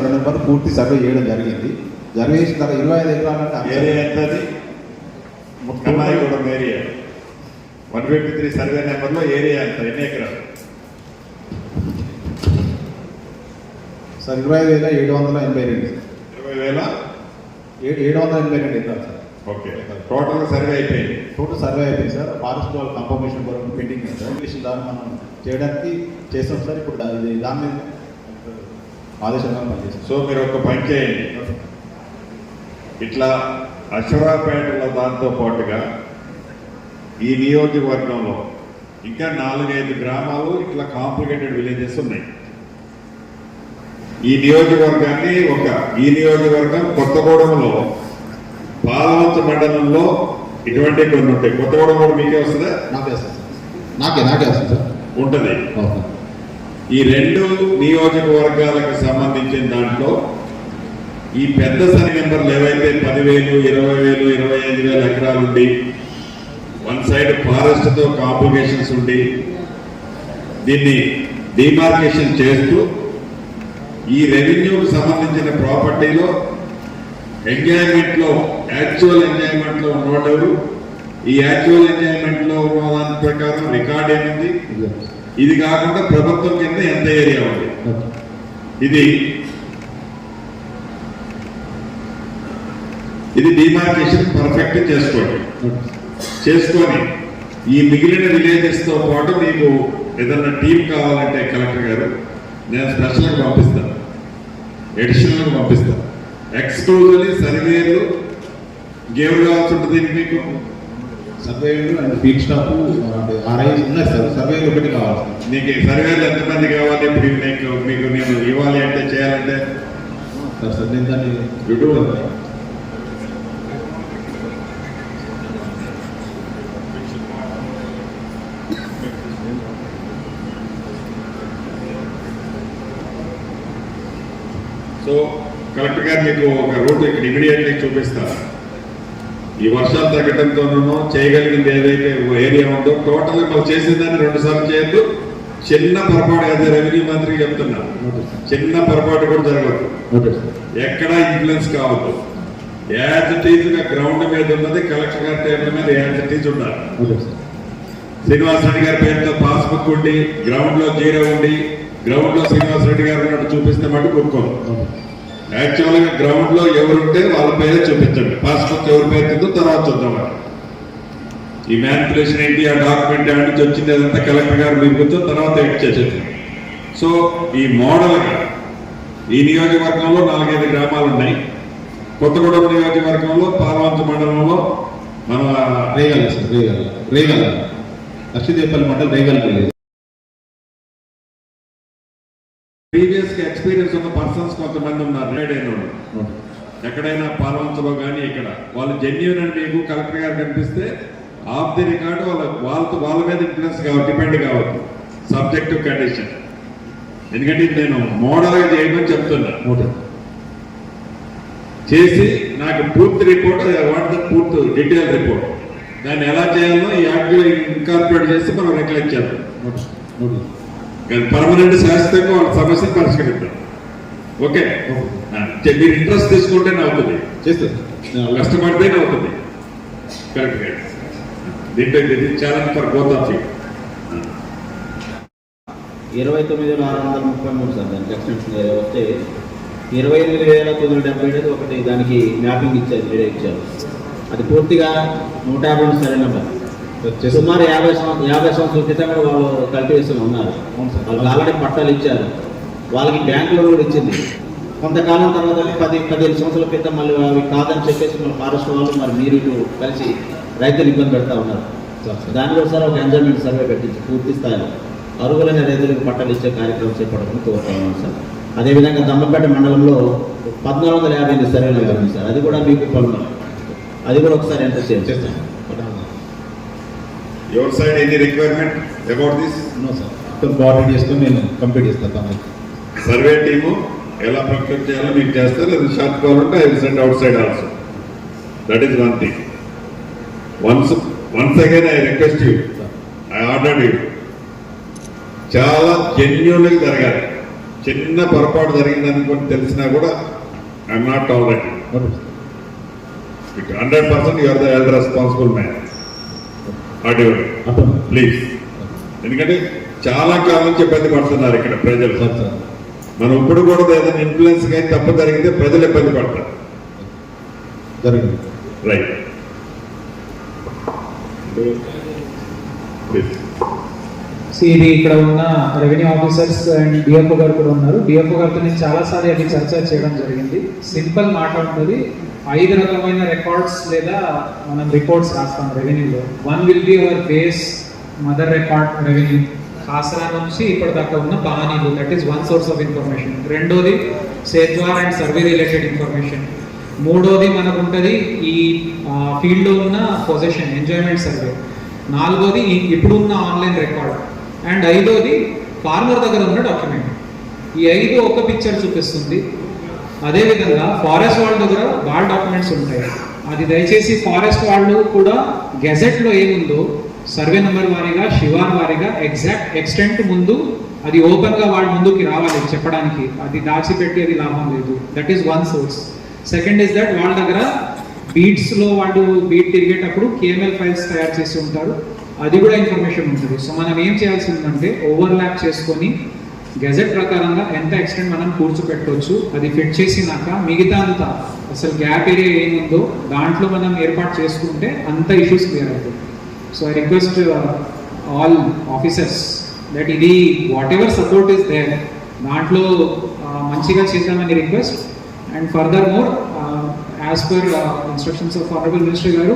Number పూర్తి survey చేయడం జరిగింది. జరిగేసిన తర్వాత 25 ఎకరాలంటే ఏరియా ఎంతది? ముఖ్యమాయగూడెం ఏరియా 153 సర్వే నెంబర్లో ఏరియా ఎంత? ఎన్ని ఎకరాలు సార్? 20,782. 20,782 ఎకరాలు సార్. ఓకే, టోటల్ సర్వే అయిపోయింది. టోటల్ సర్వే అయిపోయింది సార్. ఫారెస్ట్ వాళ్ళు కంఫర్మేషన్ కొరకు పెండింగ్ సార్. దాన్ని మనం చేయడానికి చేస్తాం సార్. ఇప్పుడు దాని మీద ఆదేశంగా పనిచేస్తాం. సో మీరు ఒక పని చేయండి, ఇట్లా అశ్వరాపేటలో దాంతో పాటుగా ఈ నియోజకవర్గంలో ఇంకా 4-5 గ్రామాలు ఇట్లా కాంప్లికేటెడ్ విలేజెస్ ఉన్నాయి. ఈ నియోజకవర్గం కొత్తగూడెంలో పాలవంచ మండలంలో ఇటువంటి కొన్ని ఉంటాయి. కొత్తగూడెం కూడా మీకే వస్తుందా? నాకే వస్తుంది సార్. ఉంటుంది. ఈ 2 నియోజకవర్గాలకు సంబంధించిన దాంట్లో ఈ పెద్ద సరి నెంబర్లు ఏవైతే 10,000, 20,000, 25,000 ఎకరాలు ఉండి వన్ సైడ్ ఫారెస్ట్ తో కాంప్లికేషన్స్ ఉండి దీన్ని డిమార్కేషన్ చేస్తూ ఈ రెవెన్యూకి సంబంధించిన ప్రాపర్టీలో యాక్చువల్ ఎంజాయ్మెంట్ లో ఉన్నవాళ్ళు ఈ యాక్చువల్ ఎంజాయ్మెంట్ లో ఉన్న దాని ప్రకారం రికార్డ్ ఏమింది. ఇది కాకుండా ప్రభుత్వం కింద ఎంత ఏరియా ఉంది, ఇది డిమార్కేషన్ పర్ఫెక్ట్ చేసుకొని ఈ మిగిలిన విలేజెస్ తో పాటు మీకు ఏదన్నా టీం కావాలంటే కలెక్టర్ గారు నేను స్పెషల్గా పంపిస్తాను, అడిషనల్గా పంపిస్తాను. ఎక్స్క్లూజివ్లీ సర్వేలు గేమ్ కావాల్సి ఉంటుంది. మీకు సర్వేలు అండ్ ఫీల్డ్ స్టాఫ్ ఉన్నాయి సార్. సర్వేలు ఒకటి కావాలి. నీకు సర్వేలు ఎంతమంది కావాలి? ఇప్పుడు మీకు నేను ఇవ్వాలి అంటే చేయాలంటే సార్ నేను దాన్ని సో కలెక్టర్ గారు మీకు ఒక రూట్ ఇక్కడ ఇమీడియట్లీ చూపిస్తారు. ఈ వర్షాలు తగ్గడంతోనూ చేయగలిగింది ఏదైతే ఏరియా ఉందో టోటల్ మనం చేసేదాన్ని 2 సార్లు చేయొద్దు. చిన్న పొరపాటు అదే రెవెన్యూ మంత్రికి చెప్తున్నా, చిన్న పొరపాటు కూడా జరగదు, ఎక్కడ ఇన్ఫ్లుయెన్స్ కావద్దు. యాజ్ ఇట్ ఈజ్ గా గ్రౌండ్ మీద ఉన్నది కలెక్టర్ గారి టేబుల్ మీద యాజ్ ఇట్ ఈజ్ ఉండాలి. శ్రీనివాస్ రెడ్డి గారి పేరుతో పాస్బుక్ ఉండి గ్రౌండ్ లో 0 ఉండి గ్రౌండ్ లో శ్రీనివాస్ రెడ్డి గారు ఉన్నట్టు చూపిస్తే మటు కొనుక్కోదు. యాక్చువల్ గా గ్రౌండ్ లో ఎవరుంటే వాళ్ళ పేరే చూపించండి. పాస్బుక్ ఎవరి పేరుతుందో తర్వాత చూద్దాం. ఈ మ్యానిపులేషన్ ఏంటి, ఆ డాక్యుమెంట్ నుంచి వచ్చింది అదంతా కలెక్టర్ గారు మీకు తర్వాత ఎడిట్ చేసేది. సో ఈ మోడల్ ఈ నియోజకవర్గంలో 4-5 గ్రామాలు ఉన్నాయి. కొత్తగూడెం నియోజకవర్గంలో పాలవంచ మండలంలో మన రేగల్ లక్షదేపల్లి మండలం రేగల్ విలేజ్. ప్రీవియస్ గా ఎక్స్పీరియన్స్ ఉన్న పర్సన్స్ కొంతమంది ఉన్నారు, రైడ్ అయిన వాళ్ళు. ఎక్కడైనా పాలవంచలో కానీ ఇక్కడ వాళ్ళు జెన్యూన్ అని మీకు కలెక్టర్ గారు కనిపిస్తే ఆఫ్ ది రికార్డు వాళ్ళ మీద ఇన్ఫ్లుయెన్స్ డిపెండ్ కావద్దు, సబ్జెక్టివ్ కండిషన్. ఎందుకంటే నేను మోడల్ గా చేయమని చెప్తున్నా. చేసి నాకు పూర్తి రిపోర్ట్, పూర్తి డీటెయిల్ రిపోర్ట్ దాన్ని ఎలా చేయాలో ఈ యాక్ట్ ఇన్కార్పొరేట్ చేసి మనం రెగ్యులేట్ చేద్దాం. పర్మనెంట్ శాశ్వతంగా వాళ్ళ సమస్యను పరిష్కరిద్దాం. ఓకే, మీరు ఇంట్రెస్ట్ తీసుకుంటేనే అవుతుంది, కష్టపడితేనే అవుతుంది. కరెక్ట్. దీంట్లో challenge for both of you. 29,633 sir దానికి ఎక్స్టెన్షన్ వస్తే 28,975 ఒకటి దానికి మ్యాపింగ్ ఇచ్చారు, మీరే ఇచ్చారు. అది పూర్తిగా 152 సరైన నెంబర్. సుమారు 50 సంవత్సరాల క్రితం కూడా వాళ్ళు కల్టివేషన్ ఉన్నారు. వాళ్ళకి ఆల్రెడీ పట్టాలు ఇచ్చారు, వాళ్ళకి బ్యాంకులో కూడా ఇచ్చింది. కొంతకాలం తర్వాత 10-15 సంవత్సరాల క్రితం మళ్ళీ అవి కాదని చెప్పేసి మన ఫారెస్ట్ వాళ్ళు మరి మీరు కలిసి రైతులు ఇబ్బంది పెడతా ఉన్నారు. దాని కూడా సార్ ఒక ఎంజాయ్మెంట్ సర్వే పెట్టించి పూర్తి స్థాయిలో అర్హులైన రైతులకు పట్టాలు ఇచ్చే కార్యక్రమం చేపట్టడం కోరుతా ఉన్నాం సార్. అదేవిధంగా దమ్మపేట మండలంలో 1458 సర్వేలు జరిగింది సార్. అది కూడా మీకు పనులు, అది కూడా ఒకసారి ఎంటర్ చేస్తాం. Your side any requirement about this? No sir. Coordinate చేస్తూ నేను కంప్లీట్ చేస్తాను. సర్వే టీము ఎలా ప్రొక్యూర్ చేయాలో మీకు చేస్తారు. అది షార్ట్ కావాలంటే I will send outside also. That is one thing. Once again I request you, I ordered you, చాలా జెన్యూన్గా జరగాలి. చిన్న పొరపాటు జరిగిందని కొన్ని తెలిసినా కూడా I'm not tolerate. 100% you are the elder responsible man. Please. ఎందుకంటే చాలా కాలం నుంచి ఇబ్బంది పడుతున్నారు ఇక్కడ ప్రజలు. మనం ఇప్పుడు కూడా ఏదైనా ఇన్ఫ్లుయెన్స్ కానీ తప్పు జరిగితే ప్రజలు ఇబ్బంది పడతారు. జరిగింది. రైట్. ఇది ఇక్కడ ఉన్న రెవెన్యూ ఆఫీసర్స్ అండ్ డిఎఫ్ఓ గారు కూడా ఉన్నారు. డిఎఫ్ఓ గారితో నేను చాలాసార్లు అది చర్చ చేయడం జరిగింది. సింపుల్ మాట ఉంటుంది, 5 రకమైన రికార్డ్స్ లేదా మనం రిపోర్ట్స్ రాస్తాం రెవెన్యూలో. One will be our base mother record revenue, khasra నుంచి ఇప్పటిదాకా ఉన్న బాణీలు, that is one source of information. రెండోది sethwar and survey related information. మూడోది మనకు ఉంటుంది ఈ ఫీల్డ్లో ఉన్న పొజిషన్ ఎంజాయ్మెంట్ సర్వే. నాలుగోది ఇప్పుడు ఉన్న ఆన్లైన్ రికార్డ్. అండ్ ఐదోది ఫార్మర్ దగ్గర ఉన్న డాక్యుమెంట్. ఈ 5 ఒక పిక్చర్ చూపిస్తుంది. అదేవిధంగా ఫారెస్ట్ వాళ్ళ దగ్గర వాళ్ళ డాక్యుమెంట్స్ ఉంటాయి. అది దయచేసి ఫారెస్ట్ వాళ్ళు కూడా గెజెట్లో ఏముందో సర్వే నెంబర్ వారీగా, శివార్ వారీగా, ఎగ్జాక్ట్ ఎక్స్టెంట్ ముందు అది ఓపెన్గా వాళ్ళ ముందుకి రావాలి చెప్పడానికి. అది దాచిపెట్టి అది లాభం లేదు. That is one source. Second is that వాళ్ళ దగ్గర బీట్స్లో వాళ్ళు బీట్ తిరిగేటప్పుడు కేఎంఎల్ ఫైల్స్ తయారు చేసి ఉంటారు. అది కూడా ఇన్ఫర్మేషన్ ఉంటుంది. సో మనం ఏం చేయాల్సి ఉందంటే ఓవర్లాప్ చేసుకొని గెజెట్ ప్రకారంగా ఎంత ఎక్స్టెంట్ మనం కూర్చోపెట్టవచ్చు, అది ఫిట్ చేసినాక మిగతా అంతా అసలు గ్యాప్ ఏరియా ఏముందో దాంట్లో మనం ఏర్పాటు చేసుకుంటే అంత ఇష్యూస్ క్లియర్ అవుతుంది. So I request all officers that ఇది whatever support is there దాంట్లో మంచిగా చేద్దామని request. And further more as per instructions of honourable minister గారు,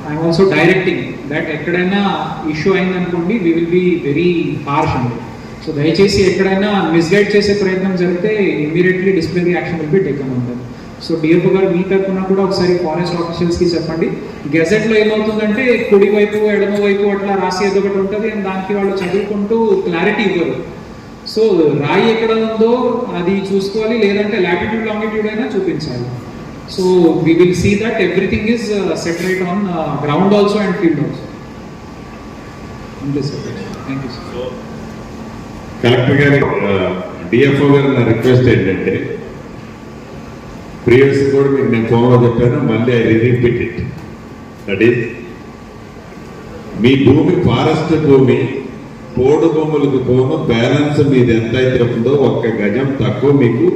ఐఎమ్ ఆల్సో డైరెక్టింగ్ దట్ ఎక్కడైనా ఇష్యూ అయిందనుకోండి we will be very harsh అండి. So దయచేసి ఎక్కడైనా మిస్గైడ్ చేసే ప్రయత్నం జరిగితే immediately disciplinary action will be taken ఉంటుంది. సో డిఎఫ్ఓ గారు మీ తరఫున కూడా ఒకసారి ఫారెస్ట్ ఆఫీషియల్స్కి చెప్పండి. గెజెట్లో ఏమవుతుందంటే కుడి వైపు ఎడమ వైపు అట్లా రాసి ఏదో ఒకటి ఉంటుంది అండ్ దానికి వాళ్ళు చదువుకుంటూ క్లారిటీ ఇవ్వరు. సో రాయి ఎక్కడ ఉందో అది చూసుకోవాలి, లేదంటే లాటిట్యూడ్ లాంగిట్యూడ్ అయినా చూపించాలి. So we will see that everything is set right on ground also and field also. Thank you, sir. Collector గారి డిఎఫ్ఓ గారు నా రిక్వెస్ట్ ఏంటంటే, ప్రీవియస్ కూడా మీకు నేను ఫోన్లో చెప్పాను, మళ్ళీ I repeat it. That is మీ భూమి ఫారెస్ట్ భూమి పోడు భూములకు పోను బ్యాలెన్స్ మీది ఎంత అయితే ఉందో 1 గజం తక్కువ మీకు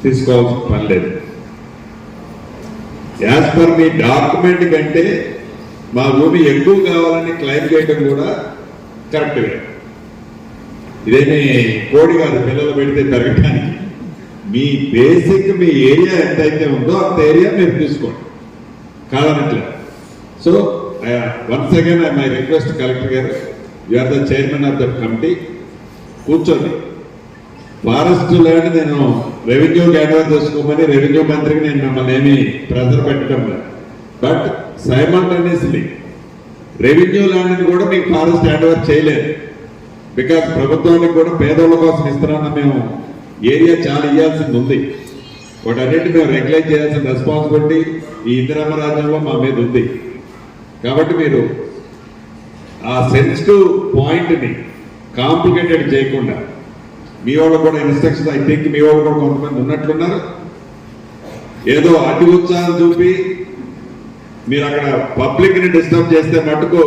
తీసుకోవాల్సిన పని లేదు. యాజ్ పర్ మీ డాక్యుమెంట్ కంటే మా భూమి ఎక్కువ కావాలని క్లెయిమ్ చేయడం కూడా కరెక్ట్గా. ఇదేమి కోడి కాదు పిల్లలు పెడితే పెరగడానికి. మీ బేసిక్ మీ ఏరియా ఎంతైతే ఉందో అంత ఏరియా మీరు తీసుకోండి కాదనట్లే. So once again my request collector గారు, you are the chairman of that committee, కూర్చోండి. ఫారెస్ట్ ల్యాండ్ నేను రెవెన్యూకి అడ్వైజ్ చేసుకోమని రెవెన్యూ మంత్రికి నేను మిమ్మల్ని ఏమి ప్రెజర్ పెట్టడం లేదు. బట్ సైమల్టేనియస్లీ రెవెన్యూ ల్యాండ్ని కూడా మీకు ఫారెస్ట్ అడ్వైజ్ చేయలేదు. బికాజ్ ప్రభుత్వానికి కూడా పేదోళ్ళ కోసం ఇస్తున్నామని మేము ఏరియా చాలా ఇవ్వాల్సింది ఉంది. వాటన్నిటి మేము రెగ్యులైజ్ చేయాల్సిన రెస్పాన్సిబిలిటీ ఈ ఇందిరమ్మ రాజ్యంలో మా మీద ఉంది. కాబట్టి మీరు ఆ సెన్సిటివ్ పాయింట్ని కాంప్లికేటెడ్ చేయకుండా, మీ వాళ్ళు కూడా ఇన్స్ట్రక్షన్, ఐ థింక్ మీ వాళ్ళు కూడా కొంతమంది ఉన్నట్లున్నారు, ఏదో అతి ఉత్సాహం చూపి మీరు అక్కడ పబ్లిక్ని డిస్టర్బ్ చేస్తే మటుకు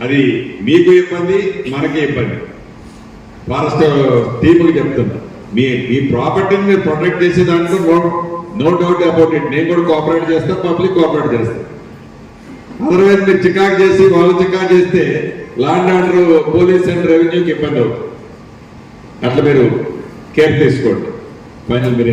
అది మీకు ఇబ్బంది, మనకి ఇబ్బంది. ఫారెస్ట్ టీముకి చెప్తున్నా, మీ ప్రాపర్టీని మీరు ప్రొటెక్ట్ చేసే దాంట్లో నో డౌట్ అబౌట్ ఇట్. నేను కూడా కోఆపరేట్ చేస్తాను, పబ్లిక్ కోఆపరేట్ చేస్తాను. అదర్వైజ్ మీరు చికాకు చేసి వాళ్ళు చికాకు చేస్తే లాండ్ ఆర్డర్, పోలీస్ అండ్ రెవెన్యూకి ఇబ్బంది అవుతుంది. అట్లా మీరు కేర్ తీసుకోండి. ఫైనల్ మీరు